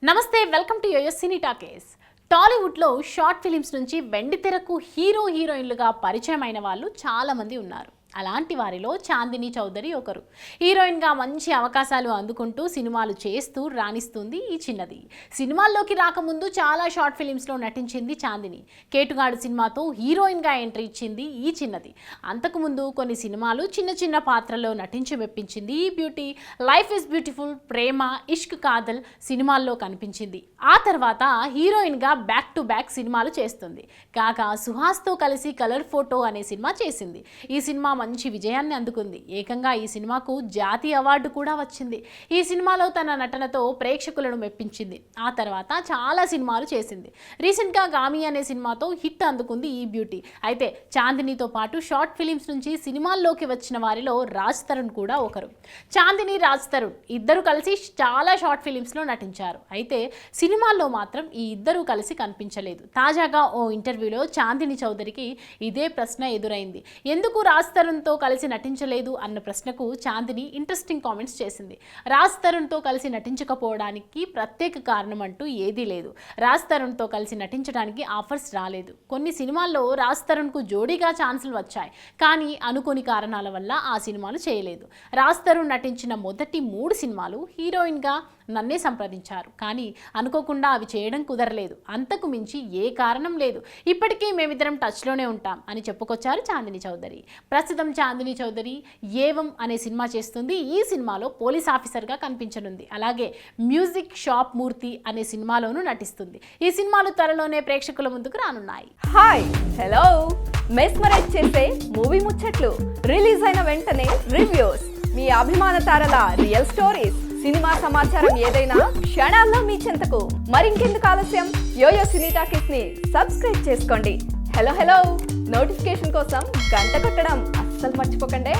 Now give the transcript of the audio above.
నమస్తే, welcome to Yoyo cine talkies. టాలీవుడ్లో short films నుంచి వెండితెరకు హీరోయిన్లుగా పరిచయం అయిన వాళ్ళు చాలామంది ఉన్నారు. అలాంటి వారిలో చాందిని చౌదరి ఒకరు. హీరోయిన్గా మంచి అవకాశాలు అందుకుంటూ సినిమాలు చేస్తూ రాణిస్తుంది ఈ చిన్నది. సినిమాల్లోకి రాకముందు చాలా షార్ట్ ఫిలిమ్స్లో నటించింది చాందిని. కేటుగాడు సినిమాతో హీరోయిన్గా ఎంట్రీ ఇచ్చింది ఈ చిన్నది. అంతకుముందు కొన్ని సినిమాలు చిన్న చిన్న పాత్రల్లో నటించి మెప్పించింది ఈ బ్యూటీ. లైఫ్ ఇస్ బ్యూటిఫుల్, ప్రేమ, ఇష్క్ కాదల్ సినిమాల్లో కనిపించింది. ఆ తర్వాత హీరోయిన్గా బ్యాక్ టు బ్యాక్ సినిమాలు చేస్తుంది. కాగా సుహాస్తో కలిసి కలర్ ఫోటో అనే సినిమా చేసింది. ఈ సినిమా మంచి విజయాన్ని అందుకుంది. ఏకంగా ఈ సినిమాకు జాతీయ అవార్డు కూడా వచ్చింది. ఈ సినిమాలో తన నటనతో ప్రేక్షకులను మెప్పించింది. ఆ తర్వాత చాలా సినిమాలు చేసింది. రీసెంట్గా గామి అనే సినిమాతో హిట్ అందుకుంది ఈ బ్యూటీ. అయితే చాందినితో పాటు షార్ట్ ఫిలిమ్స్ నుంచి సినిమాల్లోకి వచ్చిన వారిలో రాజ్ తరుణ్ కూడా ఒకరు. చాందిని, రాజ్ తరుణ్ ఇద్దరు కలిసి చాలా షార్ట్ ఫిలిమ్స్లో నటించారు. అయితే సినిమాల్లో మాత్రం ఈ ఇద్దరూ కలిసి కనిపించలేదు. తాజాగా ఓ ఇంటర్వ్యూలో చాందిని చౌదరికి ఇదే ప్రశ్న ఎదురైంది. ఎందుకు రాజ్ తరుణ్తో కలిసి నటించలేదు అన్న ప్రశ్నకు చాందిని ఇంట్రెస్టింగ్ కామెంట్స్ చేసింది. రాజ్ తరుణ్తో కలిసి నటించకపోవడానికి ప్రత్యేక కారణం అంటూ ఏదీ లేదు. రాజ్ తరుణ్తో కలిసి నటించడానికి ఆఫర్స్ రాలేదు. కొన్ని సినిమాల్లో రాజ్ తరుణ్కు జోడీగా ఛాన్సులు వచ్చాయి. కానీ అనుకోని కారణాల వల్ల ఆ సినిమాలు చేయలేదు. రాజ్ తరుణ్ నటించిన మొదటి 3 సినిమాలు హీరోయిన్గా నన్నే సంప్రదించారు. కానీ అనుకోకుండా అవి చేయడం కుదరలేదు. అంతకు మించి ఏ కారణం లేదు. ఇప్పటికీ మేమిద్దరం టచ్లోనే ఉంటాం అని చెప్పుకొచ్చారు చాందిని చౌదరి. ప్రస్తుతం చాందిని చౌదరి ఏవం అనే సినిమా చేస్తుంది. ఈ సినిమాలో పోలీస్ ఆఫీసర్గా కనిపించనుంది. అలాగే మ్యూజిక్ షాప్ మూర్తి అనే సినిమాలోనూ నటిస్తుంది. ఈ సినిమాలు త్వరలోనే ప్రేక్షకుల ముందుకు రానున్నాయి. Hi, hello. మెస్మరైజ్ చేసే మూవీ ముచ్చట్లు, రిలీజ్ అయిన వెంటనే రివ్యూస్, మీ అభిమాన తారల రియల్ స్టోరీస్, సినిమా సమాచారం ఏదైనా క్షణాల్లో మీ చెంతకు. మరింకెందుకు ఆలస్యం, యోయో సినీ టాకీస్ ని సబ్స్క్రైబ్ చేసుకోండి. హలో నోటిఫికేషన్ కోసం గంట కొట్టడం అస్సలు మర్చిపోకండి.